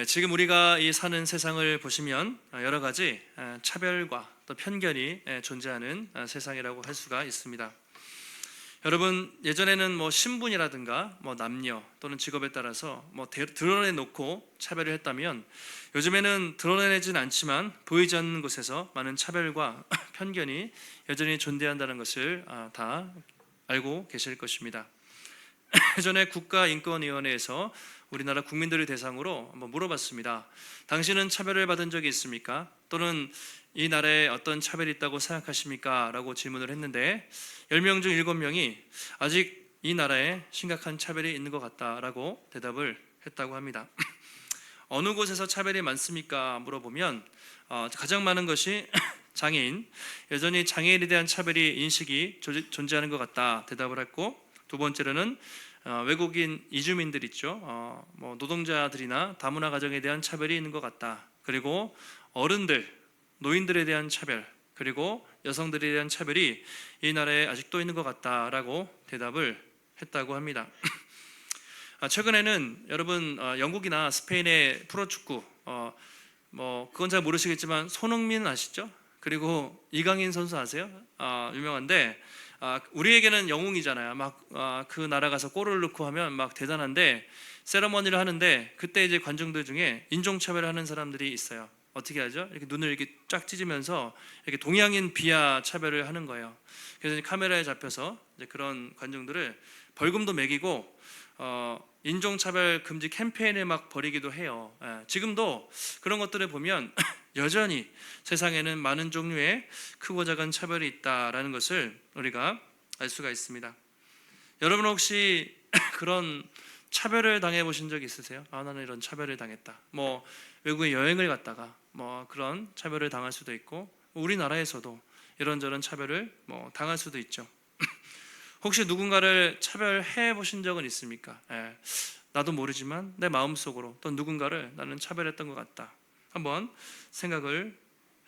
지금 우리가 이 사는 세상을 보시면 여러 가지 차별과 또 편견이 존재하는 세상이라고 할 수가 있습니다. 여러분, 예전에는 뭐 신분이라든가 뭐 남녀 또는 직업에 따라서 뭐 드러내놓고 차별을 했다면, 요즘에는 드러내지는 않지만 보이지 않는 곳에서 많은 차별과 편견이 여전히 존재한다는 것을 다 알고 계실 것입니다. 예전에 국가인권위원회에서 우리나라 국민들을 대상으로 한번 물어봤습니다. 당신은 차별을 받은 적이 있습니까? 또는 이 나라에 어떤 차별이 있다고 생각하십니까? 라고 질문을 했는데 10명 중 7명이 아직 이 나라에 심각한 차별이 있는 것 같다라고 대답을 했다고 합니다. 어느 곳에서 차별이 많습니까? 물어보면 가장 많은 것이 장애인, 여전히 장애인에 대한 차별이 인식이 존재하는 것 같다 대답을 했고, 두 번째로는 외국인 이주민들 있죠. 뭐 노동자들이나 다문화 가정에 대한 차별이 있는 것 같다. 그리고 어른들, 노인들에 대한 차별, 그리고 여성들에 대한 차별이 이 나라에 아직도 있는 것 같다라고 대답을 했다고 합니다. 최근에는 여러분 영국이나 스페인의 프로축구 뭐 그건 잘 모르시겠지만 손흥민 아시죠? 그리고 이강인 선수 아세요? 유명한데 우리에게는 영웅이잖아요. 막 그 나라 가서 골을 넣고 하면 막 대단한데, 세러머니를 하는데 그때 이제 관중들 중에 인종차별을 하는 사람들이 있어요. 어떻게 하죠? 이렇게 눈을 이렇게 쫙 찢으면서 이렇게 동양인 비하 차별을 하는 거예요. 그래서 카메라에 잡혀서 이제 그런 관중들을 벌금도 매기고 인종차별 금지 캠페인을 막 벌이기도 해요. 지금도 그런 것들을 보면 여전히 세상에는 많은 종류의 크고 작은 차별이 있다라는 것을 우리가 알 수가 있습니다. 여러분 혹시 그런 차별을 당해 보신 적 있으세요? 나는 이런 차별을 당했다. 뭐 외국에 여행을 갔다가 뭐 그런 차별을 당할 수도 있고, 우리나라에서도 이런저런 차별을 뭐 당할 수도 있죠. 혹시 누군가를 차별해 보신 적은 있습니까? 나도 모르지만 내 마음속으로 또 누군가를 나는 차별했던 것 같다. 한번 생각을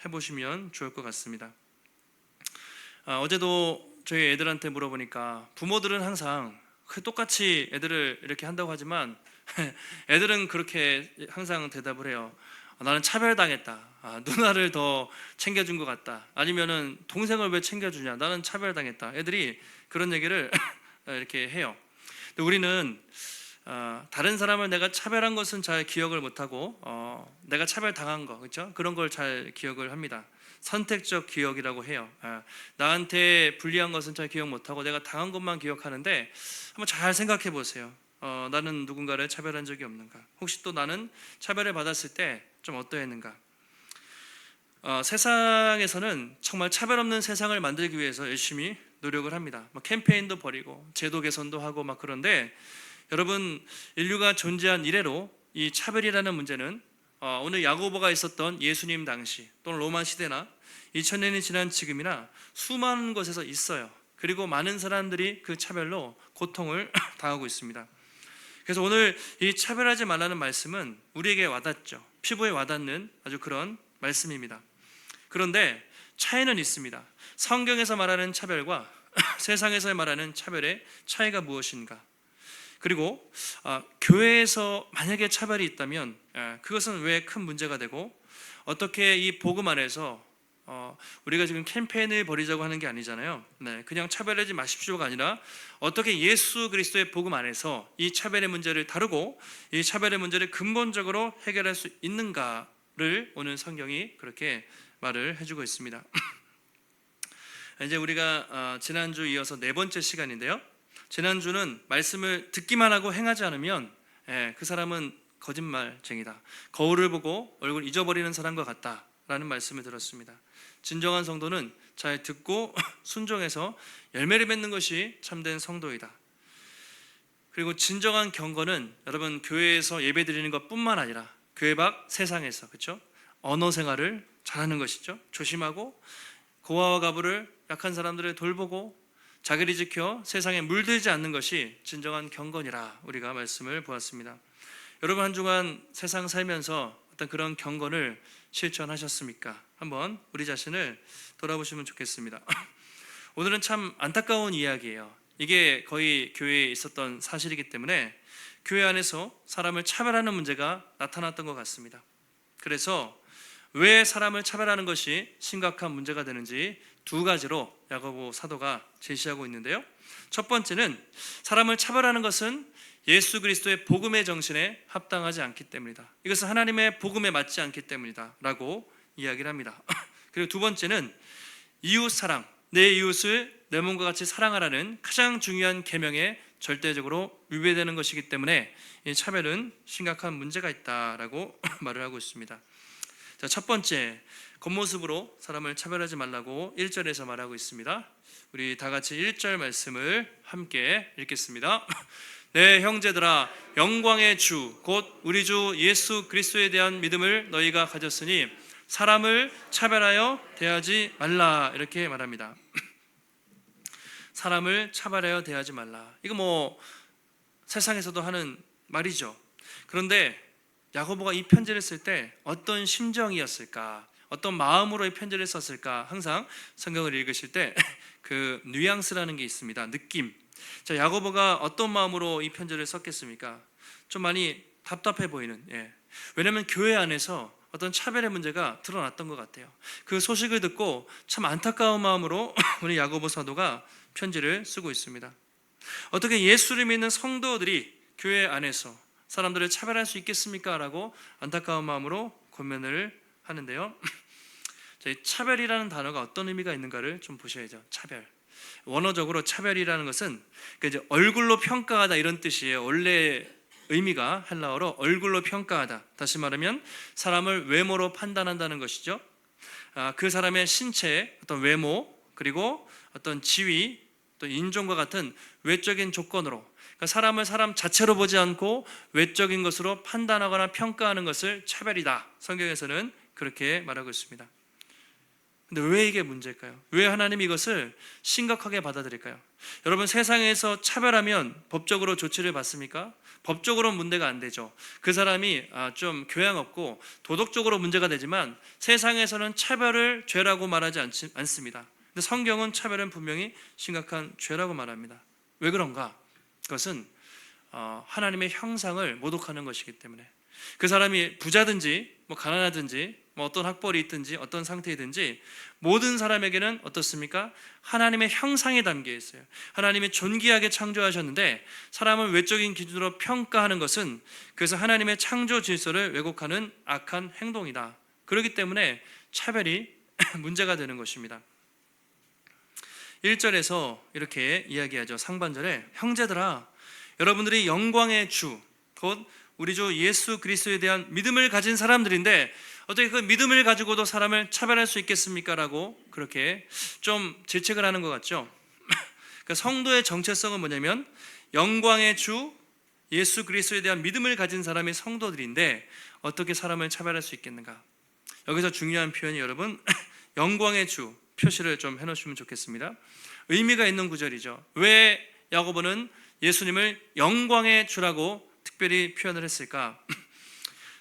해보시면 좋을 것 같습니다. 어제도 저희 애들한테 물어보니까 부모들은 항상 똑같이 애들을 이렇게 한다고 하지만 애들은 그렇게 항상 대답을 해요. 나는 차별당했다. 누나를 더 챙겨준 것 같다. 아니면은 동생을 왜 챙겨주냐. 나는 차별당했다. 애들이 그런 얘기를 이렇게 해요. 근데 우리는 다른 사람을 내가 차별한 것은 잘 기억을 못하고 내가 차별당한 거, 그렇죠? 그런 걸 잘 기억을 합니다. 선택적 기억이라고 해요. 나한테 불리한 것은 잘 기억 못하고 내가 당한 것만 기억하는데, 한번 잘 생각해 보세요. 나는 누군가를 차별한 적이 없는가? 혹시 또 나는 차별을 받았을 때 좀 어떠했는가? 세상에서는 정말 차별 없는 세상을 만들기 위해서 열심히 노력을 합니다. 캠페인도 벌이고 제도 개선도 하고 막 그런데, 여러분 인류가 존재한 이래로 이 차별이라는 문제는 오늘 야고보가 있었던 예수님 당시 또는 로마 시대나 2000년이 지난 지금이나 수많은 곳에서 있어요. 그리고 많은 사람들이 그 차별로 고통을 당하고 있습니다. 그래서 오늘 이 차별하지 말라는 말씀은 우리에게 와닿죠. 피부에 와닿는 아주 그런 말씀입니다. 그런데 차이는 있습니다. 성경에서 말하는 차별과 세상에서 말하는 차별의 차이가 무엇인가? 그리고 교회에서 만약에 차별이 있다면 그것은 왜 큰 문제가 되고, 어떻게 이 복음 안에서 우리가 지금 캠페인을 벌이자고 하는 게 아니잖아요. 그냥 차별하지 마십시오가 아니라 어떻게 예수 그리스도의 복음 안에서 이 차별의 문제를 다루고 이 차별의 문제를 근본적으로 해결할 수 있는가를 오늘 성경이 그렇게 말을 해주고 있습니다. 이제 우리가 지난주 이어서 네 번째 시간인데요. 지난주는 말씀을 듣기만 하고 행하지 않으면 그 사람은 거짓말쟁이다, 거울을 보고 얼굴 잊어버리는 사람과 같다라는 말씀을 들었습니다. 진정한 성도는 잘 듣고 순종해서 열매를 맺는 것이 참된 성도이다. 그리고 진정한 경건은 여러분 교회에서 예배드리는 것뿐만 아니라 교회 밖 세상에서, 그렇죠? 언어 생활을 잘하는 것이죠. 조심하고 고아와 가부를, 약한 사람들을 돌보고 자기를 지켜 세상에 물들지 않는 것이 진정한 경건이라 우리가 말씀을 보았습니다. 여러분 한 주간 세상 살면서 어떤 그런 경건을 실천하셨습니까? 한번 우리 자신을 돌아보시면 좋겠습니다. 오늘은 참 안타까운 이야기예요. 이게 거의 교회에 있었던 사실이기 때문에 교회 안에서 사람을 차별하는 문제가 나타났던 것 같습니다. 그래서 왜 사람을 차별하는 것이 심각한 문제가 되는지 두 가지로 야고보 사도가 제시하고 있는데요. 첫 번째는 사람을 차별하는 것은 예수 그리스도의 복음의 정신에 합당하지 않기 때문이다. 이것은 하나님의 복음에 맞지 않기 때문이다 라고 이야기를 합니다. 그리고 두 번째는 이웃 사랑, 내 이웃을 내 몸과 같이 사랑하라는 가장 중요한 계명에 절대적으로 위배되는 것이기 때문에 이 차별은 심각한 문제가 있다라고 말을 하고 있습니다. 자, 첫 번째, 겉모습으로 사람을 차별하지 말라고 1절에서 말하고 있습니다. 우리 다 같이 1절 말씀을 함께 읽겠습니다. 내 형제들아, 영광의 주 곧 우리 주 예수 그리스도에 대한 믿음을 너희가 가졌으니 사람을 차별하여 대하지 말라, 이렇게 말합니다. 사람을 차별하여 대하지 말라. 이거 뭐 세상에서도 하는 말이죠. 그런데 야고보가 이 편지를 쓸 때 어떤 심정이었을까, 어떤 마음으로 이 편지를 썼을까, 항상 성경을 읽으실 때 그 뉘앙스라는 게 있습니다. 느낌. 자, 야고보가 어떤 마음으로 이 편지를 썼겠습니까? 좀 많이 답답해 보이는, 왜냐하면 교회 안에서 어떤 차별의 문제가 드러났던 것 같아요. 그 소식을 듣고 참 안타까운 마음으로 우리 야고보 사도가 편지를 쓰고 있습니다. 어떻게 예수를 믿는 성도들이 교회 안에서 사람들을 차별할 수 있겠습니까? 라고 안타까운 마음으로 고민을 하는데요. 차별이라는 단어가 어떤 의미가 있는가를 좀 보셔야죠. 차별. 원어적으로 차별이라는 것은 이제 얼굴로 평가하다 이런 뜻이에요. 원래 의미가 헬라어로 얼굴로 평가하다. 다시 말하면 사람을 외모로 판단한다는 것이죠. 그 사람의 신체, 어떤 외모, 그리고 어떤 지위, 또 인종과 같은 외적인 조건으로, 그러니까 사람을 사람 자체로 보지 않고 외적인 것으로 판단하거나 평가하는 것을 차별이다. 성경에서는 그렇게 말하고 있습니다. 근데 왜 이게 문제일까요? 왜 하나님이 이것을 심각하게 받아들일까요? 여러분, 세상에서 차별하면 법적으로 조치를 받습니까? 법적으로 문제가 안 되죠. 그 사람이 좀 교양 없고 도덕적으로 문제가 되지만 세상에서는 차별을 죄라고 말하지 않습니다. 근데 성경은 차별은 분명히 심각한 죄라고 말합니다. 왜 그런가? 그것은 하나님의 형상을 모독하는 것이기 때문에, 그 사람이 부자든지 가난하든지 어떤 학벌이 있든지 어떤 상태이든지 모든 사람에게는 어떻습니까? 하나님의 형상이 담겨 있어요. 하나님이 존귀하게 창조하셨는데 사람을 외적인 기준으로 평가하는 것은 그래서 하나님의 창조 질서를 왜곡하는 악한 행동이다. 그렇기 때문에 차별이 문제가 되는 것입니다. 1절에서 이렇게 이야기하죠. 상반절에 형제들아, 여러분들이 영광의 주 곧 우리 주 예수 그리스도에 대한 믿음을 가진 사람들인데 어떻게 그 믿음을 가지고도 사람을 차별할 수 있겠습니까? 라고 그렇게 좀 질책을 하는 것 같죠. 그러니까 성도의 정체성은 뭐냐면 영광의 주 예수 그리스도에 대한 믿음을 가진 사람이 성도들인데 어떻게 사람을 차별할 수 있겠는가? 여기서 중요한 표현이 여러분 영광의 주 표시를 좀 해놓으시면 좋겠습니다. 의미가 있는 구절이죠. 왜 야고보는 예수님을 영광의 주라고 특별히 표현을 했을까?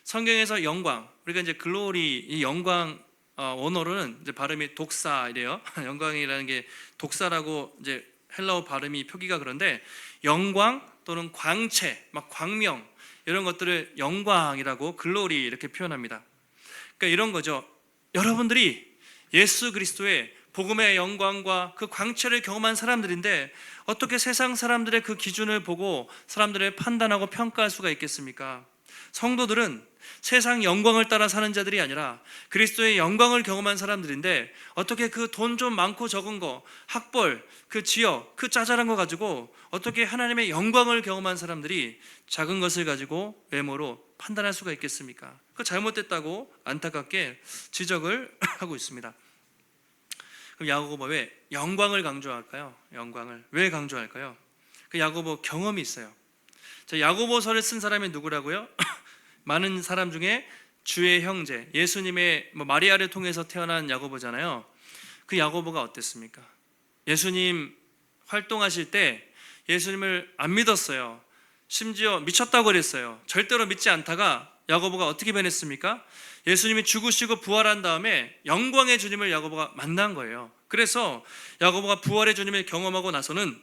성경에서 영광, 우리가 이제 글로리, 이 영광 원어로는 이제 발음이 독사 이래요. 영광이라는 게 독사라고 이제 헬라어 발음이 표기가 그런데 영광 또는 광채, 광명 이런 것들을 영광이라고 글로리 이렇게 표현합니다. 그러니까 이런 거죠. 여러분들이 예수 그리스도의 복음의 영광과 그 광채를 경험한 사람들인데 어떻게 세상 사람들의 그 기준을 보고 사람들을 판단하고 평가할 수가 있겠습니까? 성도들은 세상 영광을 따라 사는 자들이 아니라 그리스도의 영광을 경험한 사람들인데 어떻게 그 돈 좀 많고 적은 거, 학벌, 그 지역, 그 짜잘한 거 가지고 어떻게 하나님의 영광을 경험한 사람들이 작은 것을 가지고 외모로 판단할 수가 있겠습니까? 그거 잘못됐다고 안타깝게 지적을 하고 있습니다. 그럼 야고보 왜 영광을 강조할까요? 영광을 왜 강조할까요? 그 야고보 경험이 있어요. 자, 야고보서를 쓴 사람이 누구라고요? 많은 사람 중에 주의 형제, 예수님의 마리아를 통해서 태어난 야고보잖아요. 그 야고보가 어땠습니까? 예수님 활동하실 때 예수님을 안 믿었어요. 심지어 미쳤다고 그랬어요. 절대로 믿지 않다가 야고보가 어떻게 변했습니까? 예수님이 죽으시고 부활한 다음에 영광의 주님을 야고보가 만난 거예요. 그래서 야고보가 부활의 주님을 경험하고 나서는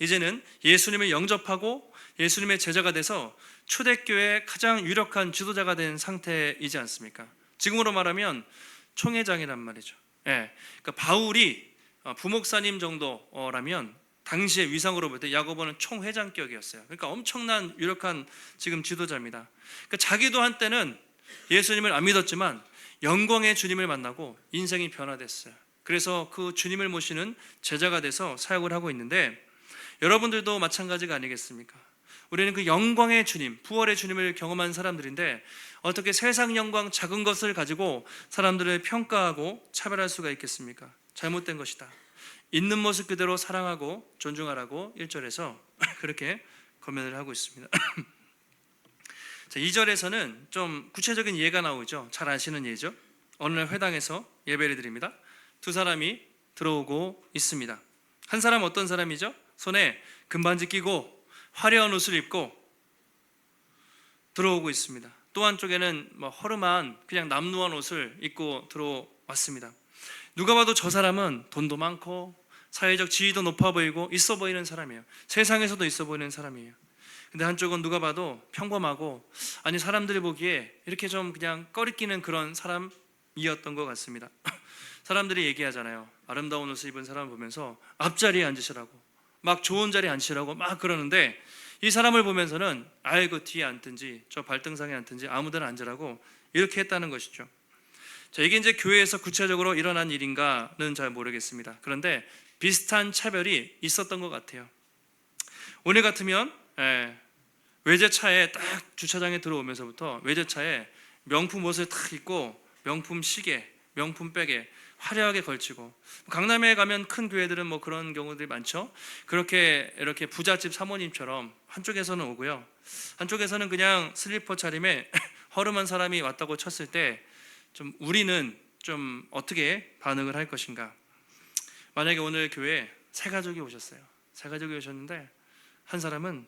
이제는 예수님을 영접하고 예수님의 제자가 돼서 초대교회의 가장 유력한 지도자가 된 상태이지 않습니까? 지금으로 말하면 총회장이란 말이죠. 예, 그러니까 바울이 부목사님 정도라면 당시의 위상으로 볼 때 야고보는 총회장격이었어요. 그러니까 엄청난 유력한 지금 지도자입니다. 그러니까 자기도 한때는 예수님을 안 믿었지만 영광의 주님을 만나고 인생이 변화됐어요. 그래서 그 주님을 모시는 제자가 돼서 사역을 하고 있는데, 여러분들도 마찬가지가 아니겠습니까? 우리는 그 영광의 주님, 부활의 주님을 경험한 사람들인데 어떻게 세상 영광 작은 것을 가지고 사람들을 평가하고 차별할 수가 있겠습니까? 잘못된 것이다. 있는 모습 그대로 사랑하고 존중하라고 1절에서 그렇게 권면을 하고 있습니다. 자, 2절에서는 좀 구체적인 예가 나오죠. 잘 아시는 예죠. 어느 날 회당에서 예배를 드립니다. 두 사람이 들어오고 있습니다. 한 사람 어떤 사람이죠? 손에 금반지 끼고 화려한 옷을 입고 들어오고 있습니다. 또 한쪽에는 허름한 그냥 남루한 옷을 입고 들어왔습니다. 누가 봐도 저 사람은 돈도 많고 사회적 지위도 높아 보이고 있어 보이는 사람이에요. 세상에서도 있어 보이는 사람이에요. 근데 한쪽은 누가 봐도 평범하고, 아니 사람들이 보기에 이렇게 좀 그냥 꺼리끼는 그런 사람이었던 것 같습니다. 사람들이 얘기하잖아요. 아름다운 옷을 입은 사람을 보면서 앞자리에 앉으시라고, 막 좋은 자리에 앉으시라고 막 그러는데, 이 사람을 보면서는 아이고 뒤에 앉든지 저 발등상에 앉든지 아무데나 앉으라고 이렇게 했다는 것이죠. 자, 이게 이제 교회에서 구체적으로 일어난 일인가는 잘 모르겠습니다. 그런데 비슷한 차별이 있었던 것 같아요. 오늘 같으면 외제차에 딱 주차장에 들어오면서부터 외제차에 명품 옷을 딱 입고 명품 시계, 명품 백에 화려하게 걸치고, 강남에 가면 큰 교회들은 그런 경우들이 많죠. 그렇게 이렇게 부잣집 사모님처럼 한쪽에서는 오고요, 한쪽에서는 그냥 슬리퍼 차림에 허름한 사람이 왔다고 쳤을 때 좀 우리는 좀 어떻게 반응을 할 것인가. 만약에 오늘 교회에 세 가족이 오셨어요. 세 가족이 오셨는데 한 사람은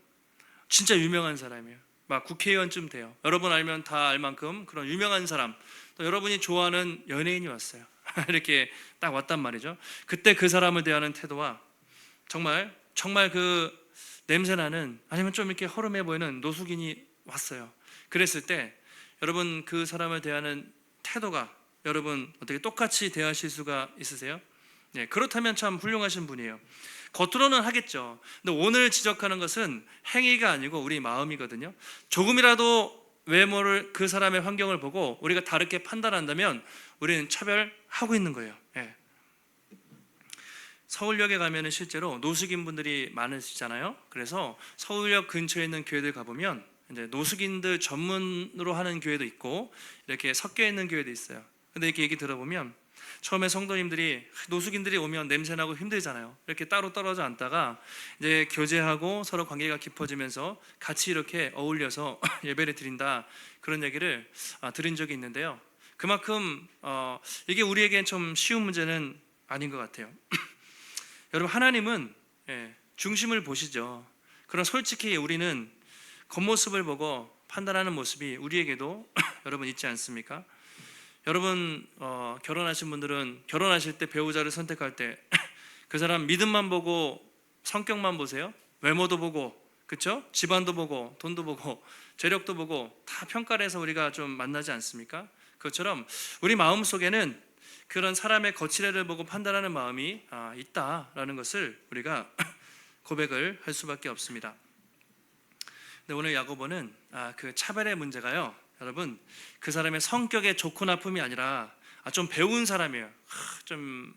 진짜 유명한 사람이에요. 막 국회의원쯤 돼요. 여러분 알면 다 알 만큼 그런 유명한 사람, 또 여러분이 좋아하는 연예인이 왔어요. 이렇게 딱 왔단 말이죠. 그때 그 사람을 대하는 태도와 정말 그 냄새나는, 아니면 좀 이렇게 허름해 보이는 노숙인이 왔어요. 그랬을 때 여러분 그 사람을 대하는 태도가 여러분 어떻게 똑같이 대하실 수가 있으세요? 네, 그렇다면 참 훌륭하신 분이에요. 겉으로는 하겠죠. 근데 오늘 지적하는 것은 행위가 아니고 우리 마음이거든요. 조금이라도 외모를, 그 사람의 환경을 보고 우리가 다르게 판단한다면 우리는 차별하고 있는 거예요. 네. 서울역에 가면 실제로 노숙인 분들이 많으시잖아요. 그래서 서울역 근처에 있는 교회들 가보면 이제 노숙인들 전문으로 하는 교회도 있고 이렇게 섞여 있는 교회도 있어요. 근데 이렇게 얘기 들어보면 처음에 성도님들이 노숙인들이 오면 냄새나고 힘들잖아요. 이렇게 따로 떨어져 앉다가 이제 교제하고 서로 관계가 깊어지면서 같이 이렇게 어울려서 예배를 드린다, 그런 얘기를 들은 적이 있는데요. 그만큼 이게 우리에겐 좀 쉬운 문제는 아닌 것 같아요. 여러분, 하나님은 중심을 보시죠. 그럼 솔직히 우리는 겉모습을 보고 판단하는 모습이 우리에게도 여러분 있지 않습니까? 여러분 결혼하신 분들은 결혼하실 때 배우자를 선택할 때 그 사람 믿음만 보고 성격만 보세요? 외모도 보고, 그렇죠? 집안도 보고 돈도 보고 재력도 보고 다 평가를 해서 우리가 좀 만나지 않습니까? 그것처럼 우리 마음속에는 그런 사람의 거칠애를 보고 판단하는 마음이 있다라는 것을 우리가 고백을 할 수밖에 없습니다. 근데 오늘 야고보는 그 차별의 문제가요, 여러분 그 사람의 성격의 좋고 나쁨이 아니라 좀 배운 사람이에요. 좀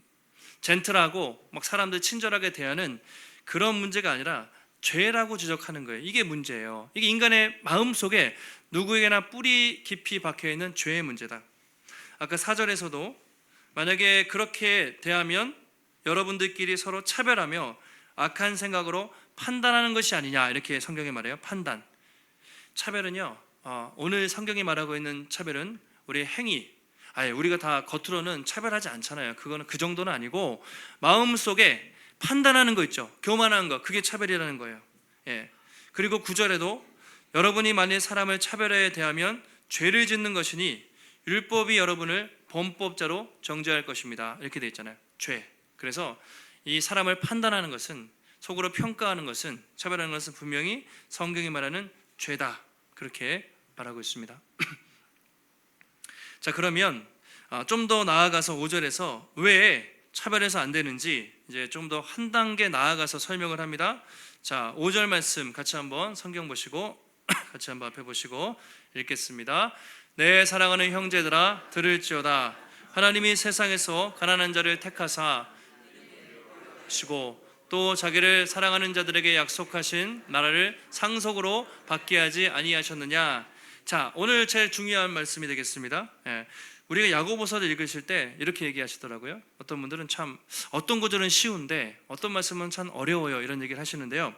젠틀하고 막 사람들 친절하게 대하는 그런 문제가 아니라 죄라고 지적하는 거예요. 이게 문제예요. 이게 인간의 마음속에 누구에게나 뿌리 깊이 박혀있는 죄의 문제다. 아까 4절에서도 만약에 그렇게 대하면 여러분들끼리 서로 차별하며 악한 생각으로 판단하는 것이 아니냐, 이렇게 성경이 말해요. 판단. 차별은요, 오늘 성경이 말하고 있는 차별은 우리의 행위, 우리가 다 겉으로는 차별하지 않잖아요. 그거는 그 정도는 아니고 마음속에 판단하는 거 있죠. 교만한 거, 그게 차별이라는 거예요. 그리고 9절에도 여러분이 만일 사람을 차별해 대하면 죄를 짓는 것이니 율법이 여러분을 범법자로 정죄할 것입니다, 이렇게 돼 있잖아요. 죄. 그래서 이 사람을 판단하는 것은 속으로 평가하는 것은, 차별하는 것은 분명히 성경이 말하는 죄다, 그렇게 말하고 있습니다. 자, 그러면 좀 더 나아가서 5절에서 왜 차별해서 안 되는지 이제 좀 더 한 단계 나아가서 설명을 합니다. 자, 5절 말씀 같이 한번 성경 보시고 같이 한번 앞에 보시고 읽겠습니다. 내 사랑하는 형제들아 들을지어다. 하나님이 세상에서 가난한 자를 택하사 시고 또 자기를 사랑하는 자들에게 약속하신 나라를 상속으로 받게 하지 아니하셨느냐. 자, 오늘 제일 중요한 말씀이 되겠습니다. 우리가 야고보서를 읽으실 때 이렇게 얘기하시더라고요. 어떤 분들은 참 어떤 구절은 쉬운데 어떤 말씀은 참 어려워요, 이런 얘기를 하시는데요.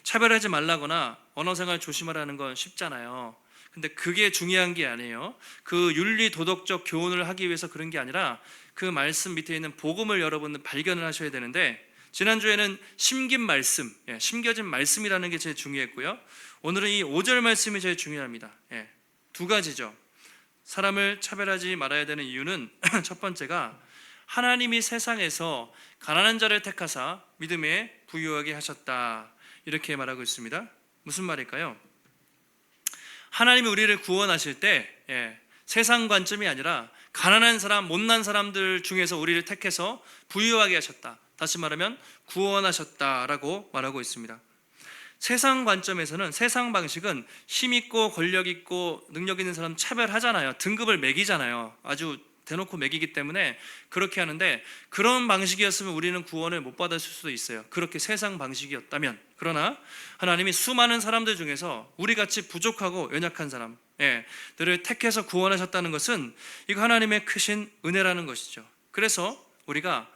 차별하지 말라거나 언어생활 조심하라는 건 쉽잖아요. 근데 그게 중요한 게 아니에요. 그 윤리 도덕적 교훈을 하기 위해서 그런 게 아니라 그 말씀 밑에 있는 복음을 여러분은 발견을 하셔야 되는데, 지난주에는 심긴 말씀, 심겨진 말씀이라는 게 제일 중요했고요. 오늘은 이 5절 말씀이 제일 중요합니다. 두 가지죠. 사람을 차별하지 말아야 되는 이유는 첫 번째가 하나님이 세상에서 가난한 자를 택하사 믿음에 부유하게 하셨다, 이렇게 말하고 있습니다. 무슨 말일까요? 하나님이 우리를 구원하실 때 세상 관점이 아니라 가난한 사람, 못난 사람들 중에서 우리를 택해서 부유하게 하셨다, 다시 말하면 구원하셨다라고 말하고 있습니다. 세상 관점에서는, 세상 방식은 힘 있고 권력 있고 능력 있는 사람 차별하잖아요. 등급을 매기잖아요. 아주 대놓고 매기기 때문에 그렇게 하는데, 그런 방식이었으면 우리는 구원을 못 받았을 수도 있어요. 그렇게 세상 방식이었다면. 그러나 하나님이 수많은 사람들 중에서 우리같이 부족하고 연약한 사람 들을 택해서 구원하셨다는 것은 이거 하나님의 크신 은혜라는 것이죠. 그래서 우리가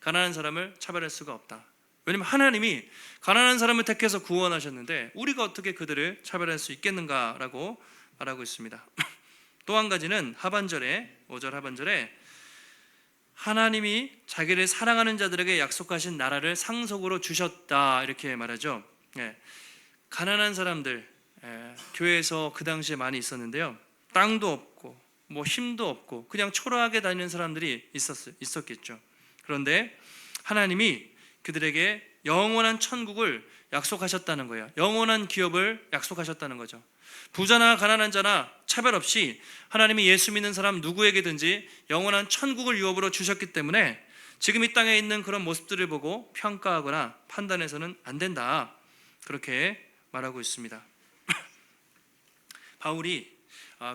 가난한 사람을 차별할 수가 없다. 왜냐하면 하나님이 가난한 사람을 택해서 구원하셨는데 우리가 어떻게 그들을 차별할 수 있겠는가라고 말하고 있습니다. 또 한 가지는 하반절에, 5절 하반절에 하나님이 자기를 사랑하는 자들에게 약속하신 나라를 상속으로 주셨다, 이렇게 말하죠. 가난한 사람들, 교회에서 그 당시에 많이 있었는데요. 땅도 없고 뭐 힘도 없고 그냥 초라하게 다니는 사람들이 있었겠죠. 그런데 하나님이 그들에게 영원한 천국을 약속하셨다는 거예요. 영원한 기업을 약속하셨다는 거죠. 부자나 가난한 자나 차별 없이 하나님이 예수 믿는 사람 누구에게든지 영원한 천국을 유업으로 주셨기 때문에 지금 이 땅에 있는 그런 모습들을 보고 평가하거나 판단해서는 안 된다, 그렇게 말하고 있습니다. 바울이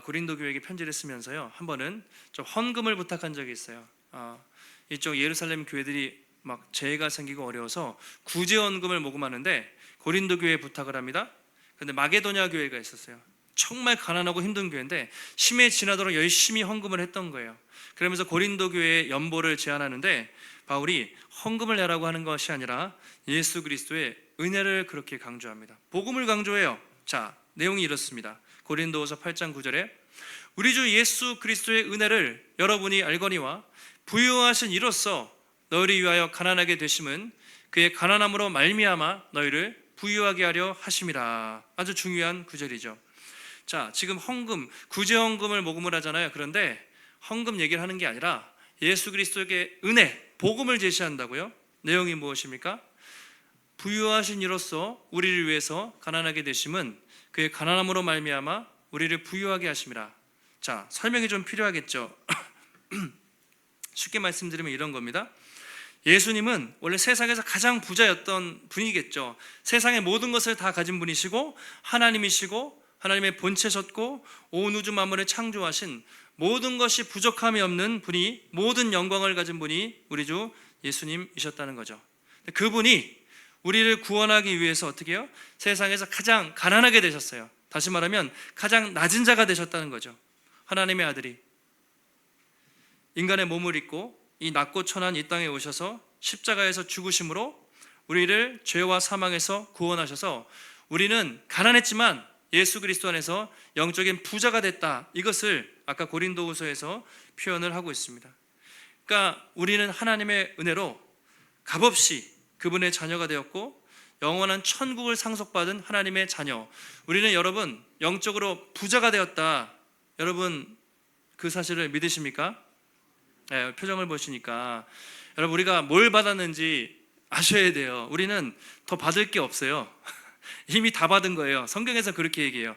고린도 교회에게 편지를 쓰면서요, 한 번은 좀 헌금을 부탁한 적이 있어요. 이쪽 예루살렘 교회들이 막 재해가 생기고 어려워서 구제헌금을 모금하는데 고린도 교회에 부탁을 합니다. 근데 마게도냐 교회가 있었어요. 정말 가난하고 힘든 교회인데 심해 지나도록 열심히 헌금을 했던 거예요. 그러면서 고린도 교회의 연보를 제안하는데 바울이 헌금을 내라고 하는 것이 아니라 예수 그리스도의 은혜를 그렇게 강조합니다. 복음을 강조해요. 자, 내용이 이렇습니다. 고린도후서 8장 9절에 우리 주 예수 그리스도의 은혜를 여러분이 알거니와 부유하신 이로써 너희를 위하여 가난하게 되심은 그의 가난함으로 말미암아 너희를 부유하게 하려 하심이라. 아주 중요한 구절이죠. 자, 지금 헌금, 구제헌금을 모금을 하잖아요. 그런데 헌금 얘기를 하는 게 아니라 예수 그리스도에게 은혜, 복음을 제시한다고요. 내용이 무엇입니까? 부유하신 이로써 우리를 위해서 가난하게 되심은 그의 가난함으로 말미암아 우리를 부유하게 하심이라. 자, 설명이 좀 필요하겠죠. 쉽게 말씀드리면 이런 겁니다. 예수님은 원래 세상에서 가장 부자였던 분이겠죠. 세상의 모든 것을 다 가진 분이시고 하나님이시고 하나님의 본체셨고 온 우주 만물을 창조하신 모든 것이 부족함이 없는 분이, 모든 영광을 가진 분이 우리 주 예수님이셨다는 거죠. 그분이 우리를 구원하기 위해서 어떻게 해요? 세상에서 가장 가난하게 되셨어요. 다시 말하면 가장 낮은 자가 되셨다는 거죠. 하나님의 아들이 인간의 몸을 입고 이 낮고 천한 이 땅에 오셔서 십자가에서 죽으심으로 우리를 죄와 사망에서 구원하셔서 우리는 가난했지만 예수 그리스도 안에서 영적인 부자가 됐다, 이것을 아까 고린도후서에서 표현을 하고 있습니다. 그러니까 우리는 하나님의 은혜로 값없이 그분의 자녀가 되었고 영원한 천국을 상속받은 하나님의 자녀, 우리는 여러분 영적으로 부자가 되었다. 여러분 그 사실을 믿으십니까? 표정을 보시니까 여러분 우리가 뭘 받았는지 아셔야 돼요. 우리는 더 받을 게 없어요. 이미 다 받은 거예요. 성경에서 그렇게 얘기해요.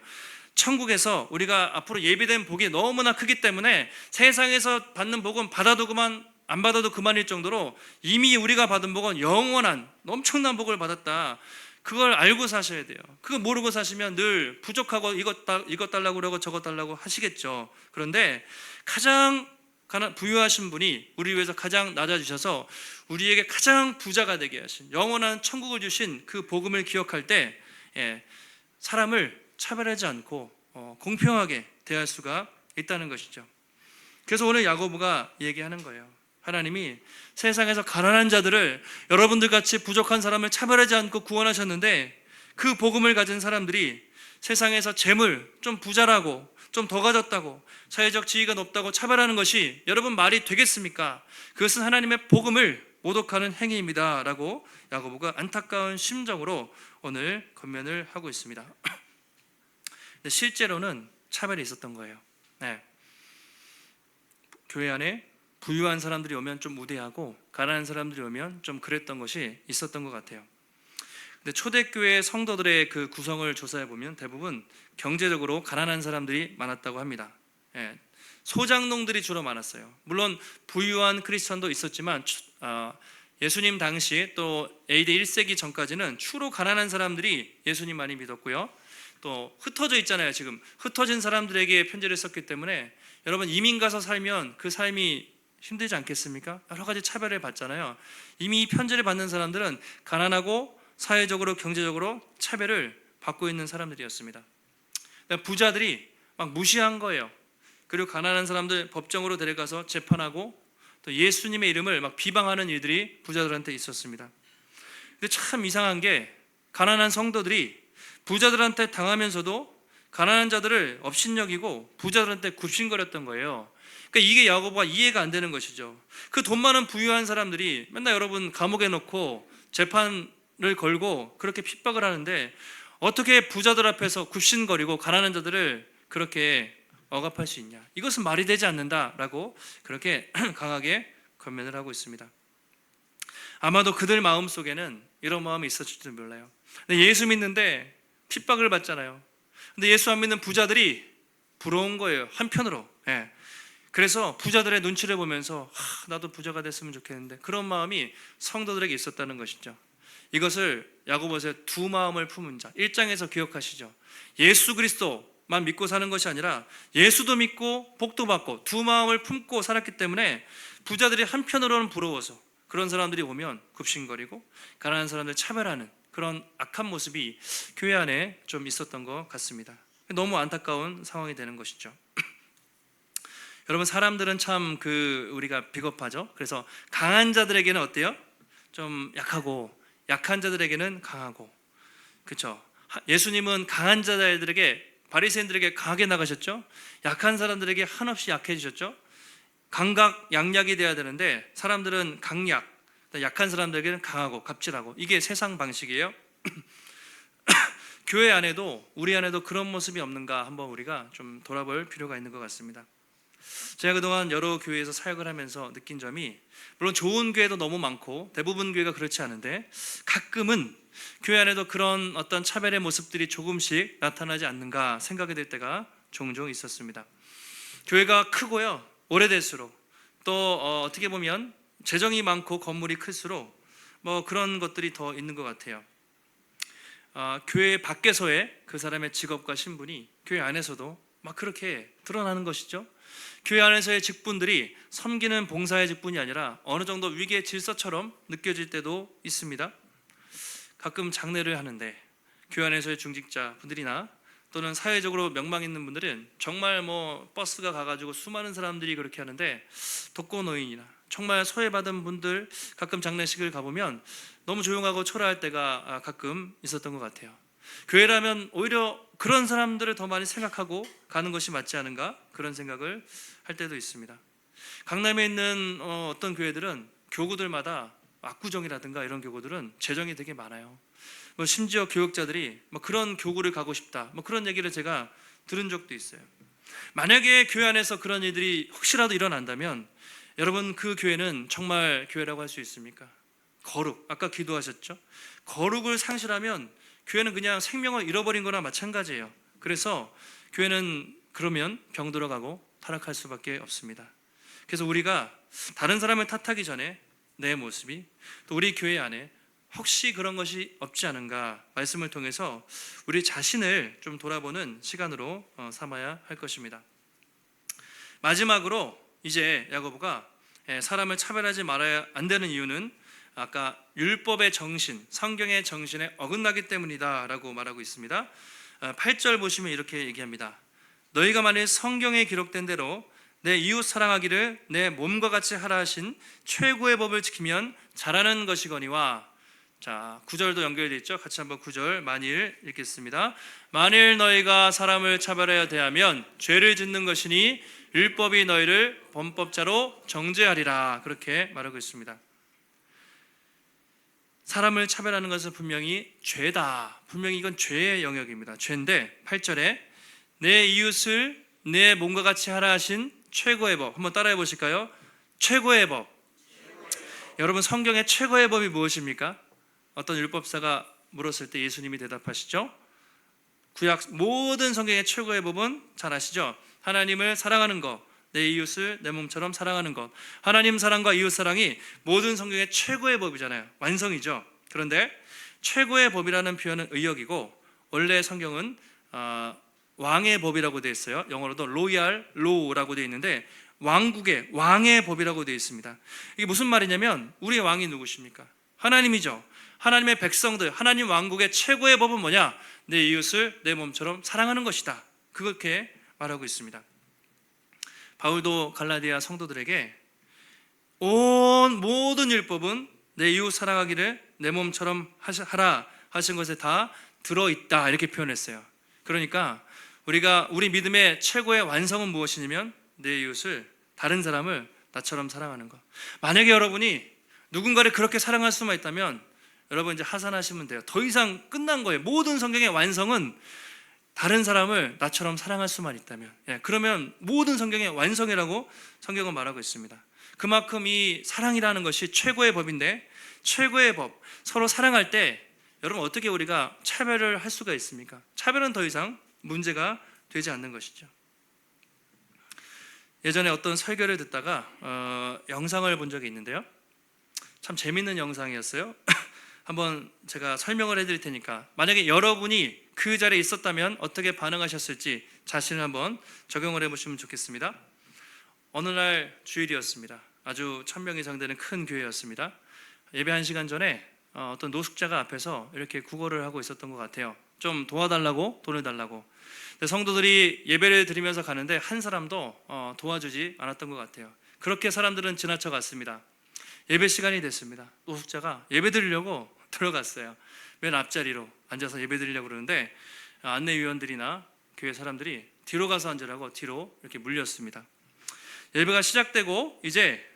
천국에서 우리가 앞으로 예비된 복이 너무나 크기 때문에 세상에서 받는 복은 받아도 그만, 안 받아도 그만일 정도로 이미 우리가 받은 복은 영원한 엄청난 복을 받았다. 그걸 알고 사셔야 돼요. 그거 모르고 사시면 늘 부족하고 이것 달라고 그러고 저것 달라고 하시겠죠. 그런데 가장 부유하신 분이 우리 위해서 가장 낮아지셔서 우리에게 가장 부자가 되게 하신, 영원한 천국을 주신 그 복음을 기억할 때 사람을 차별하지 않고 공평하게 대할 수가 있다는 것이죠. 그래서 오늘 야고보가 얘기하는 거예요. 하나님이 세상에서 가난한 자들을, 여러분들 같이 부족한 사람을 차별하지 않고 구원하셨는데, 그 복음을 가진 사람들이 세상에서 재물, 좀 부자라고, 좀 더 가졌다고, 사회적 지위가 높다고 차별하는 것이 여러분 말이 되겠습니까? 그것은 하나님의 복음을 모독하는 행위입니다 라고 야고보가 안타까운 심정으로 오늘 권면을 하고 있습니다. 근데 실제로는 차별이 있었던 거예요. 교회 안에 부유한 사람들이 오면 좀 우대하고 가난한 사람들이 오면 좀 그랬던 것이 있었던 것 같아요. 근데 초대교회 성도들의 그 구성을 조사해 보면 대부분 경제적으로 가난한 사람들이 많았다고 합니다. 소장농들이 주로 많았어요. 물론 부유한 크리스천도 있었지만 예수님 당시 또 AD 1세기 전까지는 주로 가난한 사람들이 예수님 많이 믿었고요. 또 흩어져 있잖아요. 지금 흩어진 사람들에게 편지를 썼기 때문에 여러분 이민 가서 살면 그 삶이 힘들지 않겠습니까? 여러 가지 차별을 받잖아요. 이미 편지를 받는 사람들은 가난하고 사회적으로 경제적으로 차별을 받고 있는 사람들이었습니다. 부자들이 막 무시한 거예요. 그리고 가난한 사람들 법정으로 데려가서 재판하고 또 예수님의 이름을 막 비방하는 일들이 부자들한테 있었습니다. 근데 참 이상한 게 가난한 성도들이 부자들한테 당하면서도 가난한 자들을 업신여기고 부자들한테 굽신거렸던 거예요. 그러니까 이게 야고보가 이해가 안 되는 것이죠. 그 돈 많은 부유한 사람들이 맨날 여러분 감옥에 넣고 재판을 걸고 그렇게 핍박을 하는데 어떻게 부자들 앞에서 굽신거리고 가난한 자들을 그렇게 억압할 수 있냐? 이것은 말이 되지 않는다라고 그렇게 강하게 권면을 하고 있습니다. 아마도 그들 마음속에는 이런 마음이 있었을지도 몰라요. 근데 예수 믿는데 핍박을 받잖아요. 근데 예수 안 믿는 부자들이 부러운 거예요. 한편으로. 그래서 부자들의 눈치를 보면서 나도 부자가 됐으면 좋겠는데, 그런 마음이 성도들에게 있었다는 것이죠. 이것을 야고보서의 두 마음을 품은 자 1장에서 기억하시죠. 예수 그리스도만 믿고 사는 것이 아니라 예수도 믿고 복도 받고 두 마음을 품고 살았기 때문에 부자들이 한편으로는 부러워서 그런 사람들이 오면 굽신거리고 가난한 사람들 차별하는 그런 악한 모습이 교회 안에 좀 있었던 것 같습니다. 너무 안타까운 상황이 되는 것이죠. 여러분 사람들은 참 우리가 비겁하죠. 그래서 강한 자들에게는 어때요? 좀 약하고 약한 자들에게는 강하고, 그렇죠? 예수님은 강한 자들에게, 바리새인들에게 강하게 나가셨죠. 약한 사람들에게 한없이 약해지셨죠. 강각 양약이 돼야 되는데 사람들은 강약, 약한 사람들에게는 강하고 갑질하고, 이게 세상 방식이에요. 교회 안에도 우리 안에도 그런 모습이 없는가 한번 우리가 좀 돌아볼 필요가 있는 것 같습니다. 제가 그동안 여러 교회에서 사역을 하면서 느낀 점이, 물론 좋은 교회도 너무 많고 대부분 교회가 그렇지 않은데 가끔은 교회 안에도 그런 어떤 차별의 모습들이 조금씩 나타나지 않는가 생각이 될 때가 종종 있었습니다. 교회가 크고요, 오래될수록 또 어떻게 보면 재정이 많고 건물이 클수록 뭐 그런 것들이 더 있는 것 같아요. 교회 밖에서의 그 사람의 직업과 신분이 교회 안에서도 막 그렇게 드러나는 것이죠. 교회 안에서의 직분들이 섬기는 봉사의 직분이 아니라 어느 정도 위계 질서처럼 느껴질 때도 있습니다. 가끔 장례를 하는데 교회 안에서의 중직자 분들이나 또는 사회적으로 명망 있는 분들은 정말 뭐 버스가 가가지고 수많은 사람들이 그렇게 하는데, 독거노인이나 정말 소외받은 분들 가끔 장례식을 가보면 너무 조용하고 초라할 때가 가끔 있었던 것 같아요. 교회라면 오히려 그런 사람들을 더 많이 생각하고 가는 것이 맞지 않은가, 그런 생각을 할 때도 있습니다. 강남에 있는 어떤 교회들은 교구들마다 압구정이라든가 이런 교구들은 재정이 되게 많아요. 뭐 심지어 교육자들이 뭐 그런 교구를 가고 싶다, 뭐 그런 얘기를 제가 들은 적도 있어요. 만약에 교회 안에서 그런 일들이 혹시라도 일어난다면 여러분 그 교회는 정말 교회라고 할 수 있습니까? 거룩, 아까 기도하셨죠? 거룩을 상실하면 교회는 그냥 생명을 잃어버린 거나 마찬가지예요. 그래서 교회는 그러면 병들어가고 타락할 수밖에 없습니다. 그래서 우리가 다른 사람을 탓하기 전에 내 모습이, 또 우리 교회 안에 혹시 그런 것이 없지 않은가, 말씀을 통해서 우리 자신을 좀 돌아보는 시간으로 삼아야 할 것입니다. 마지막으로 이제 야고보가 사람을 차별하지 말아야 안 되는 이유는 아까 율법의 정신, 성경의 정신에 어긋나기 때문이다 라고 말하고 있습니다. 8절 보시면 이렇게 얘기합니다. 너희가 만일 성경에 기록된 대로 내 이웃 사랑하기를 내 몸과 같이 하라 하신 최고의 법을 지키면 잘하는 것이거니와. 자, 9절도 연결되어 있죠. 같이 한번 9절 만일 읽겠습니다. 만일 너희가 사람을 차별하여 대하면 죄를 짓는 것이니 율법이 너희를 범법자로 정죄하리라. 그렇게 말하고 있습니다. 사람을 차별하는 것은 분명히 죄다. 분명히 이건 죄의 영역입니다. 죄인데 8절에 내 이웃을 내 몸과 같이 하라 하신 최고의 법. 한번 따라해 보실까요? 최고의 법. 여러분, 성경의 최고의 법이 무엇입니까? 어떤 율법사가 물었을 때 예수님이 대답하시죠. 구약 모든 성경의 최고의 법은 잘 아시죠? 하나님을 사랑하는 것, 내 이웃을 내 몸처럼 사랑하는 것. 하나님 사랑과 이웃 사랑이 모든 성경의 최고의 법이잖아요. 완성이죠. 그런데 최고의 법이라는 표현은 의역이고, 원래 성경은 왕의 법이라고 되어 있어요. 영어로도 로얄 로우라고 되어 있는데 왕국의 왕의 법이라고 되어 있습니다. 이게 무슨 말이냐면 우리의 왕이 누구십니까? 하나님이죠. 하나님의 백성들, 하나님 왕국의 최고의 법은 뭐냐? 내 이웃을 내 몸처럼 사랑하는 것이다. 그렇게 말하고 있습니다. 바울도 갈라디아 성도들에게 모든 율법은 내 이웃 사랑하기를 내 몸처럼 하라 하신 것에 다 들어있다 이렇게 표현했어요. 그러니까 우리 믿음의 최고의 완성은 무엇이냐면 내 이웃을, 다른 사람을 나처럼 사랑하는 것. 만약에 여러분이 누군가를 그렇게 사랑할 수만 있다면 여러분 이제 하산하시면 돼요. 더 이상 끝난 거예요. 모든 성경의 완성은 다른 사람을 나처럼 사랑할 수만 있다면, 그러면 모든 성경의 완성이라고 성경은 말하고 있습니다. 그만큼 이 사랑이라는 것이 최고의 법인데, 최고의 법, 서로 사랑할 때 여러분 어떻게 우리가 차별을 할 수가 있습니까? 차별은 더 이상 문제가 되지 않는 것이죠. 예전에 어떤 설교를 듣다가 영상을 본 적이 있는데요. 참 재밌는 영상이었어요. 한번 제가 설명을 해드릴 테니까 만약에 여러분이 그 자리에 있었다면 어떻게 반응하셨을지 자신을 한번 적용을 해보시면 좋겠습니다. 어느 날 주일이었습니다. 아주 1000명 이상 되는 큰 교회였습니다. 예배 1시간 전에 어떤 노숙자가 앞에서 이렇게 구걸을 하고 있었던 것 같아요. 좀 도와달라고, 돈을 달라고. 성도들이 예배를 드리면서 가는데 한 사람도 도와주지 않았던 것 같아요. 그렇게 사람들은 지나쳐 갔습니다. 예배 시간이 됐습니다. 노숙자가 예배 드리려고 들어갔어요. 맨 앞자리로 앉아서 예배 드리려고 그러는데 안내위원들이나 교회 사람들이 뒤로 가서 앉으라고 뒤로 이렇게 물렸습니다. 예배가 시작되고 이제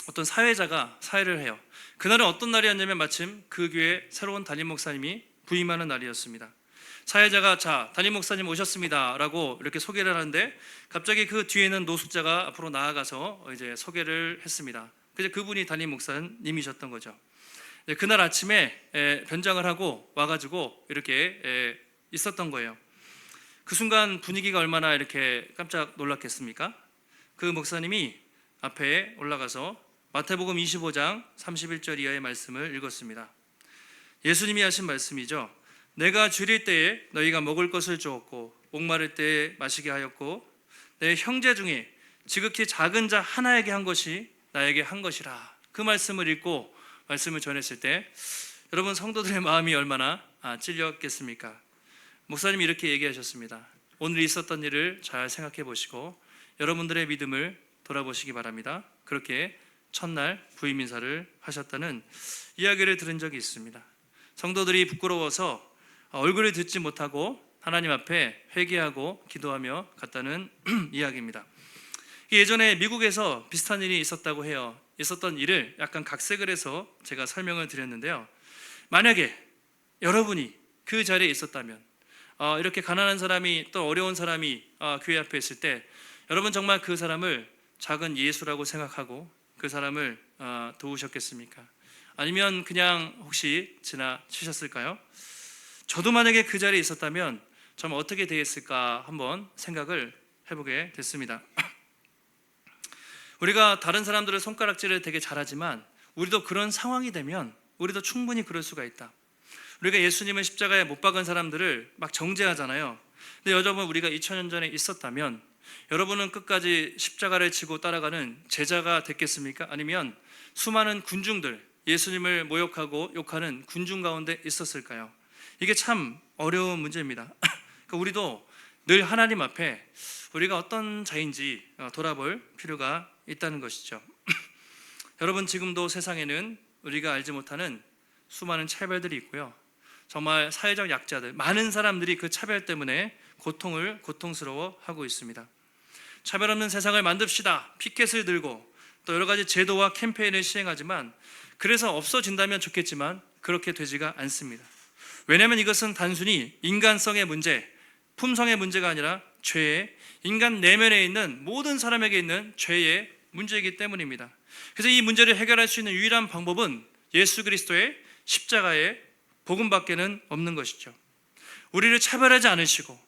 어떤 사회자가 사회를 해요. 그날은 어떤 날이었냐면 마침 그 교회 새로운 담임 목사님이 부임하는 날이었습니다. 사회자가 자, 담임 목사님 오셨습니다 라고 이렇게 소개를 하는데 갑자기 그 뒤에는 노숙자가 앞으로 나아가서 이제 소개를 했습니다. 그래서 그분이 담임 목사님이셨던 거죠. 그날 아침에 변장을 하고 와가지고 이렇게 있었던 거예요. 그 순간 분위기가 얼마나 이렇게 깜짝 놀랐겠습니까? 그 목사님이 앞에 올라가서 마태복음 25장 31절 이하의 말씀을 읽었습니다. 예수님이 하신 말씀이죠. 내가 줄일 때에 너희가 먹을 것을 주었고 목마를 때에 마시게 하였고 내 형제 중에 지극히 작은 자 하나에게 한 것이 나에게 한 것이라. 그 말씀을 읽고 말씀을 전했을 때 여러분 성도들의 마음이 얼마나 찔렸겠습니까? 목사님이 이렇게 얘기하셨습니다. 오늘 있었던 일을 잘 생각해 보시고 여러분들의 믿음을 돌아보시기 바랍니다. 그렇게 첫날 부임 인사를 하셨다는 이야기를 들은 적이 있습니다. 성도들이 부끄러워서 얼굴을 듣지 못하고 하나님 앞에 회개하고 기도하며 갔다는 이야기입니다. 예전에 미국에서 비슷한 일이 있었다고 해요. 있었던 일을 약간 각색을 해서 제가 설명을 드렸는데요. 만약에 여러분이 그 자리에 있었다면 이렇게 가난한 사람이 또 어려운 사람이 교회 앞에 있을 때 여러분 정말 그 사람을 작은 예수라고 생각하고 그 사람을 도우셨겠습니까? 아니면 그냥 혹시 지나치셨을까요? 저도 만약에 그 자리에 있었다면 정말 어떻게 되었을까 한번 생각을 해보게 됐습니다. 우리가 다른 사람들의 손가락질을 되게 잘하지만 우리도 그런 상황이 되면 우리도 충분히 그럴 수가 있다. 우리가 예수님을 십자가에 못 박은 사람들을 막 정죄하잖아요. 근데 여러분, 우리가 2000년 전에 있었다면 여러분은 끝까지 십자가를 지고 따라가는 제자가 됐겠습니까? 아니면 수많은 군중들, 예수님을 모욕하고 욕하는 군중 가운데 있었을까요? 이게 참 어려운 문제입니다. 그러니까 우리도 늘 하나님 앞에 우리가 어떤 자인지 돌아볼 필요가 있다는 것이죠. 여러분, 지금도 세상에는 우리가 알지 못하는 수많은 차별들이 있고요. 정말 사회적 약자들, 많은 사람들이 그 차별 때문에 고통스러워하고 있습니다. 차별 없는 세상을 만듭시다. 피켓을 들고 또 여러 가지 제도와 캠페인을 시행하지만 그래서 없어진다면 좋겠지만 그렇게 되지가 않습니다. 왜냐하면 이것은 단순히 인간성의 문제, 품성의 문제가 아니라 죄의, 인간 내면에 있는 모든 사람에게 있는 죄의 문제이기 때문입니다. 그래서 이 문제를 해결할 수 있는 유일한 방법은 예수 그리스도의 십자가의 복음밖에는 없는 것이죠. 우리를 차별하지 않으시고,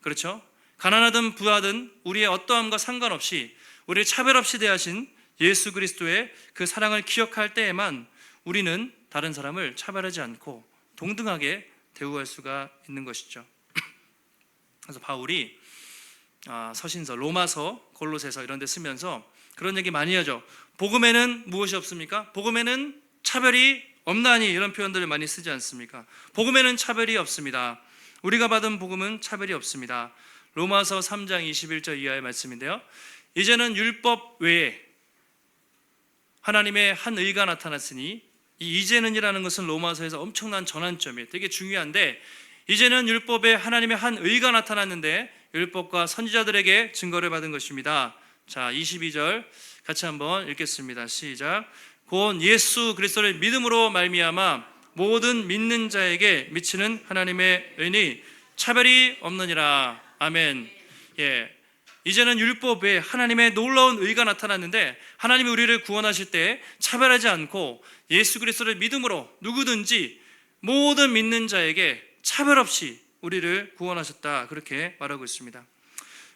그렇죠? 가난하든 부하든 우리의 어떠함과 상관없이 우리를 차별 없이 대하신 예수 그리스도의 그 사랑을 기억할 때에만 우리는 다른 사람을 차별하지 않고 동등하게 대우할 수가 있는 것이죠. 그래서 바울이 서신서, 로마서, 골로새서 이런 데 쓰면서 그런 얘기 많이 하죠. 복음에는 무엇이 없습니까? 복음에는 차별이 없나니, 이런 표현들을 많이 쓰지 않습니까? 복음에는 차별이 없습니다. 우리가 받은 복음은 차별이 없습니다. 로마서 3장 21절 이하의 말씀인데요, 이제는 율법 외에 하나님의 한 의가 나타났으니, 이 이제는이라는 것은 로마서에서 엄청난 전환점이에요. 되게 중요한데, 이제는 율법에 하나님의 한 의가 나타났는데 율법과 선지자들에게 증거를 받은 것입니다. 자, 22절 같이 한번 읽겠습니다. 시작. 곧 예수 그리스도를 믿음으로 말미암아 모든 믿는 자에게 미치는 하나님의 은이 차별이 없느니라. 아멘. 예, 이제는 율법 외에 하나님의 놀라운 의가 나타났는데 하나님이 우리를 구원하실 때 차별하지 않고 예수 그리스도를 믿음으로 누구든지 모든 믿는 자에게 차별 없이 우리를 구원하셨다, 그렇게 말하고 있습니다.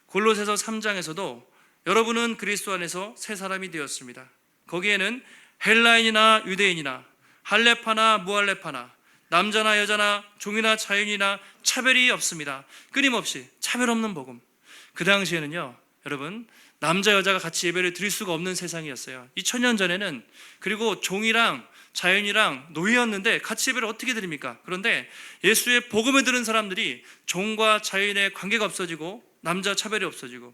골로새서 3장에서도 여러분은 그리스도 안에서 새 사람이 되었습니다. 거기에는 헬라인이나 유대인이나 할레파나 무할레파나 남자나 여자나 종이나 자유인이나 차별이 없습니다. 끊임없이 차별 없는 복음. 그 당시에는요, 여러분, 남자 여자가 같이 예배를 드릴 수가 없는 세상이었어요. 2000년 전에는. 그리고 종이랑 자연이랑 노예였는데 같이 예배를 어떻게 드립니까? 그런데 예수의 복음을 들은 사람들이 종과 자연의 관계가 없어지고 남자 차별이 없어지고,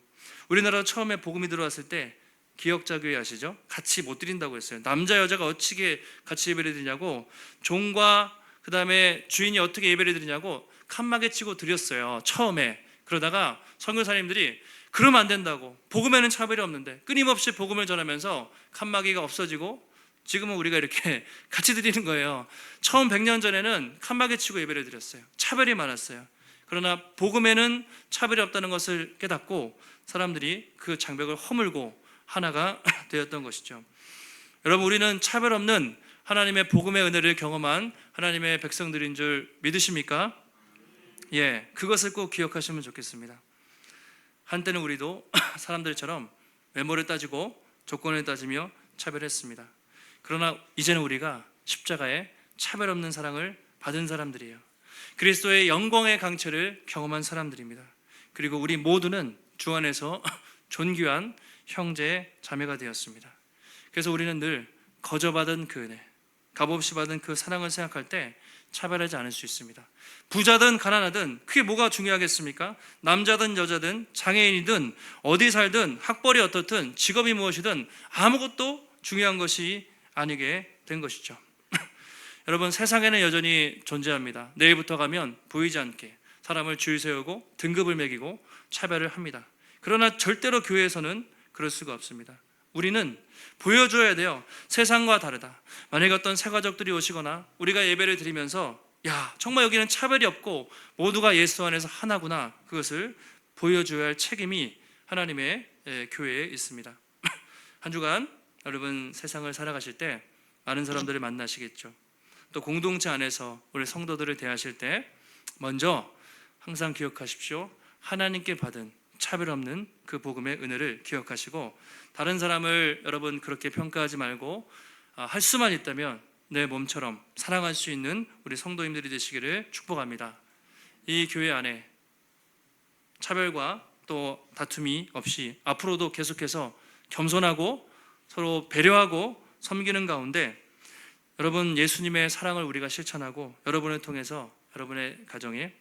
우리나라 처음에 복음이 들어왔을 때 기억자 교회 아시죠? 같이 못 드린다고 했어요. 남자 여자가 어떻게 같이 예배를 드리냐고, 종과 그 다음에 주인이 어떻게 예배를 드리냐고 칸막이 치고 드렸어요, 처음에. 그러다가 선교사님들이 그러면 안 된다고, 복음에는 차별이 없는데, 끊임없이 복음을 전하면서 칸막이가 없어지고 지금은 우리가 이렇게 같이 드리는 거예요. 처음 100년 전에는 칸막이 치고 예배를 드렸어요. 차별이 많았어요. 그러나 복음에는 차별이 없다는 것을 깨닫고 사람들이 그 장벽을 허물고 하나가 되었던 것이죠. 여러분, 우리는 차별 없는 하나님의 복음의 은혜를 경험한 하나님의 백성들인 줄 믿으십니까? 예, 그것을 꼭 기억하시면 좋겠습니다. 한때는 우리도 사람들처럼 외모를 따지고 조건을 따지며 차별했습니다. 그러나 이제는 우리가 십자가에 차별 없는 사랑을 받은 사람들이에요. 그리스도의 영광의 강체를 경험한 사람들입니다. 그리고 우리 모두는 주 안에서 존귀한 형제 자매가 되었습니다. 그래서 우리는 늘 거저받은 그 은혜, 값없이 받은 그 사랑을 생각할 때 차별하지 않을 수 있습니다. 부자든 가난하든 그게 뭐가 중요하겠습니까? 남자든 여자든 장애인이든 어디 살든 학벌이 어떻든 직업이 무엇이든 아무것도 중요한 것이 아니게 된 것이죠. 여러분, 세상에는 여전히 존재합니다. 내일부터 가면 보이지 않게 사람을 줄 세우고 등급을 매기고 차별을 합니다. 그러나 절대로 교회에서는 그럴 수가 없습니다. 우리는 보여줘야 돼요. 세상과 다르다. 만약에 어떤 새가족들이 오시거나 우리가 예배를 드리면서, 야, 정말 여기는 차별이 없고 모두가 예수 안에서 하나구나, 그것을 보여줘야 할 책임이 하나님의 교회에 있습니다. 한 주간 여러분 세상을 살아가실 때 많은 사람들을 만나시겠죠. 또 공동체 안에서 우리 성도들을 대하실 때 먼저 항상 기억하십시오. 하나님께 받은 차별 없는 그 복음의 은혜를 기억하시고, 다른 사람을 여러분 그렇게 평가하지 말고 할 수만 있다면 내 몸처럼 사랑할 수 있는 우리 성도님들이 되시기를 축복합니다. 이 교회 안에 차별과 또 다툼이 없이 앞으로도 계속해서 겸손하고 서로 배려하고 섬기는 가운데 여러분 예수님의 사랑을 우리가 실천하고, 여러분을 통해서 여러분의 가정에,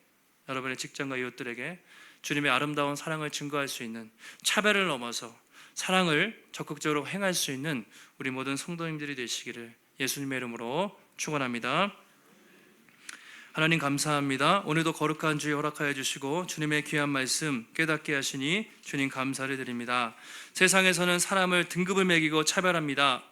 여러분의 직장과 이웃들에게 주님의 아름다운 사랑을 증거할 수 있는, 차별을 넘어서 사랑을 적극적으로 행할 수 있는 우리 모든 성도님들이 되시기를 예수님의 이름으로 축원합니다. 하나님 감사합니다. 오늘도 거룩한 주에 허락하여 주시고 주님의 귀한 말씀 깨닫게 하시니 주님 감사를 드립니다. 세상에서는 사람을 등급을 매기고 차별합니다.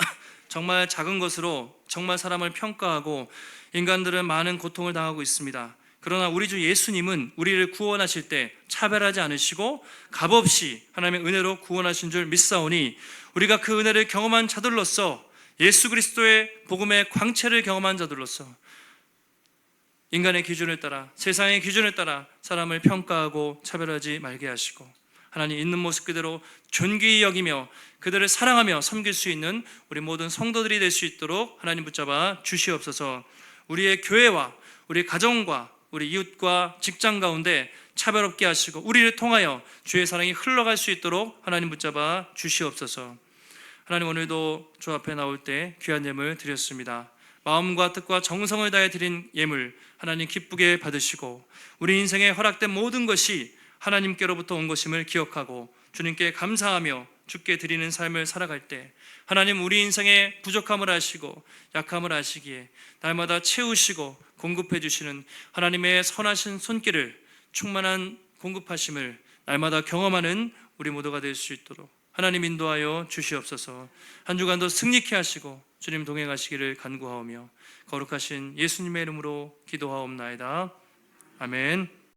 정말 작은 것으로 정말 사람을 평가하고 인간들은 많은 고통을 당하고 있습니다. 그러나 우리 주 예수님은 우리를 구원하실 때 차별하지 않으시고 값없이 하나님의 은혜로 구원하신 줄 믿사오니, 우리가 그 은혜를 경험한 자들로서, 예수 그리스도의 복음의 광채를 경험한 자들로서 인간의 기준을 따라, 세상의 기준을 따라 사람을 평가하고 차별하지 말게 하시고, 하나님 있는 모습 그대로 존귀히 여기며 그들을 사랑하며 섬길 수 있는 우리 모든 성도들이 될 수 있도록 하나님 붙잡아 주시옵소서. 우리의 교회와 우리 가정과 우리 이웃과 직장 가운데 차별 없게 하시고 우리를 통하여 주의 사랑이 흘러갈 수 있도록 하나님 붙잡아 주시옵소서. 하나님 오늘도 주 앞에 나올 때 귀한 예물 드렸습니다. 마음과 뜻과 정성을 다해 드린 예물 하나님 기쁘게 받으시고, 우리 인생에 허락된 모든 것이 하나님께로부터 온 것임을 기억하고 주님께 감사하며 주께 드리는 삶을 살아갈 때 하나님 우리 인생의 부족함을 아시고 약함을 아시기에 날마다 채우시고 공급해 주시는 하나님의 선하신 손길을, 충만한 공급하심을 날마다 경험하는 우리 모두가 될 수 있도록 하나님 인도하여 주시옵소서. 한 주간도 승리케 하시고 주님 동행하시기를 간구하오며 거룩하신 예수님의 이름으로 기도하옵나이다. 아멘.